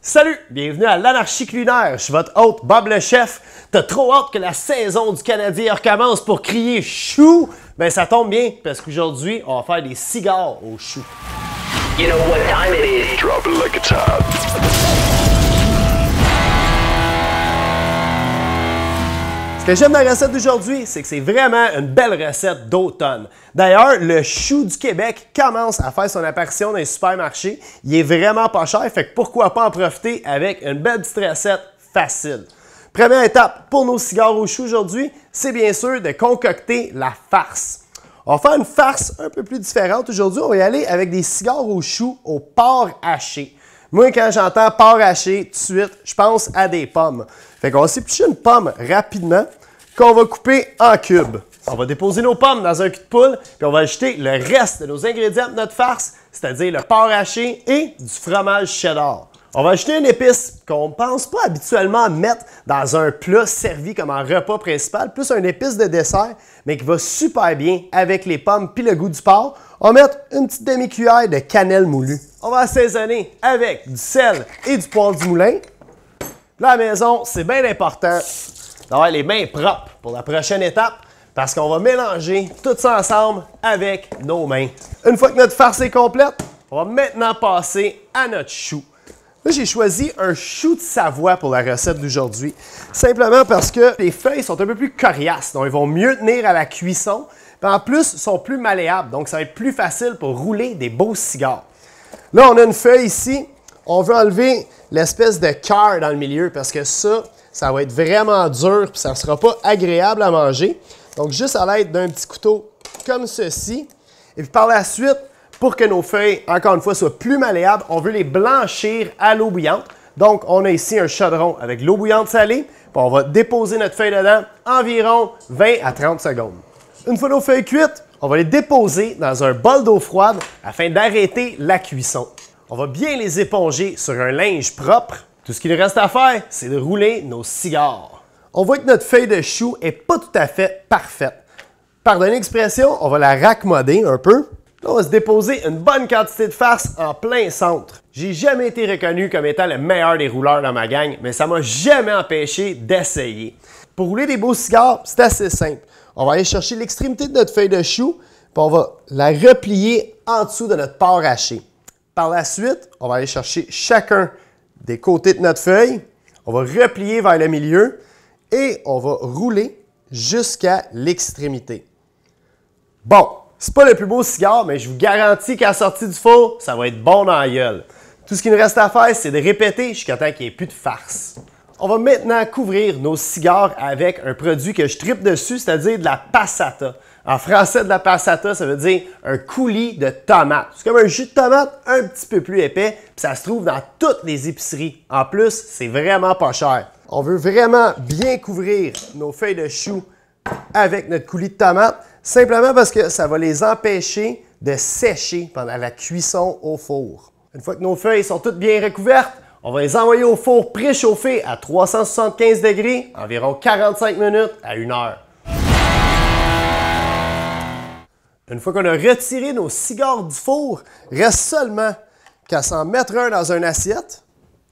Salut! Bienvenue à l'Anarchie culinaire. Je suis votre hôte, Bob le chef. T'as trop hâte que la saison du Canadien recommence pour crier chou? Ben ça tombe bien, parce qu'aujourd'hui, on va faire des cigares au chou. You know what time it is. Drop it like it's hot. Ce que j'aime de la recette d'aujourd'hui, c'est que c'est vraiment une belle recette d'automne. D'ailleurs, le chou du Québec commence à faire son apparition dans les supermarchés. Il est vraiment pas cher, fait que pourquoi pas en profiter avec une belle petite recette facile. Première étape pour nos cigares au chou aujourd'hui, c'est bien sûr de concocter la farce. On va faire une farce un peu plus différente. Aujourd'hui, on va y aller avec des cigares au chou au porc haché. Moi, quand j'entends porc haché, tout de suite, je pense à des pommes. Fait qu'on va s'éplucher une pomme rapidement, qu'on va couper en cubes. On va déposer nos pommes dans un cul de poule, puis on va ajouter le reste de nos ingrédients de notre farce, c'est-à-dire le porc haché et du fromage cheddar. On va ajouter une épice qu'on ne pense pas habituellement mettre dans un plat servi comme un repas principal, plus une épice de dessert, mais qui va super bien avec les pommes puis le goût du porc. On va mettre une petite demi-cuillère de cannelle moulue. On va assaisonner avec du sel et du poivre du moulin. Là, à la maison, c'est bien important d'avoir les mains propres pour la prochaine étape parce qu'on va mélanger tout ça ensemble avec nos mains. Une fois que notre farce est complète, on va maintenant passer à notre chou. Là, j'ai choisi un chou de Savoie pour la recette d'aujourd'hui, simplement parce que les feuilles sont un peu plus coriaces, donc ils vont mieux tenir à la cuisson. Puis en plus, ils sont plus malléables, donc ça va être plus facile pour rouler des beaux cigares. Là, on a une feuille ici. On veut enlever l'espèce de cœur dans le milieu parce que ça va être vraiment dur et ça ne sera pas agréable à manger. Donc, juste à l'aide d'un petit couteau comme ceci. Et puis par la suite, pour que nos feuilles, encore une fois, soient plus malléables, on veut les blanchir à l'eau bouillante. Donc, on a ici un chaudron avec l'eau bouillante salée. Puis on va déposer notre feuille dedans environ 20 à 30 secondes. Une fois nos feuilles cuites, on va les déposer dans un bol d'eau froide afin d'arrêter la cuisson. On va bien les éponger sur un linge propre. Tout ce qu'il reste à faire, c'est de rouler nos cigares. On voit que notre feuille de chou n'est pas tout à fait parfaite. Pardonnez l'expression, on va la raccommoder un peu. Là, on va se déposer une bonne quantité de farce en plein centre. J'ai jamais été reconnu comme étant le meilleur des rouleurs dans ma gang, mais ça m'a jamais empêché d'essayer. Pour rouler des beaux cigares, c'est assez simple. On va aller chercher l'extrémité de notre feuille de chou, puis on va la replier en dessous de notre porc haché. Par la suite, on va aller chercher chacun des côtés de notre feuille, on va replier vers le milieu et on va rouler jusqu'à l'extrémité. Bon, c'est pas le plus beau cigare, mais je vous garantis qu'à la sortie du four, ça va être bon dans la gueule. Tout ce qu'il nous reste à faire, c'est de répéter jusqu'à temps qu'il n'y ait plus de farce. On va maintenant couvrir nos cigares avec un produit que je tripe dessus, c'est-à-dire de la passata. En français, de la passata, ça veut dire un coulis de tomates. C'est comme un jus de tomate un petit peu plus épais, puis ça se trouve dans toutes les épiceries. En plus, c'est vraiment pas cher. On veut vraiment bien couvrir nos feuilles de chou avec notre coulis de tomates, simplement parce que ça va les empêcher de sécher pendant la cuisson au four. Une fois que nos feuilles sont toutes bien recouvertes, on va les envoyer au four préchauffé à 375 degrés, environ 45 minutes à 1 heure. Une fois qu'on a retiré nos cigares du four, reste seulement qu'à s'en mettre un dans une assiette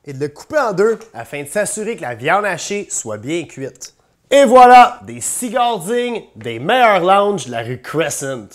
et de le couper en deux afin de s'assurer que la viande hachée soit bien cuite. Et voilà, des cigares dignes des meilleurs lounges de la rue Crescent.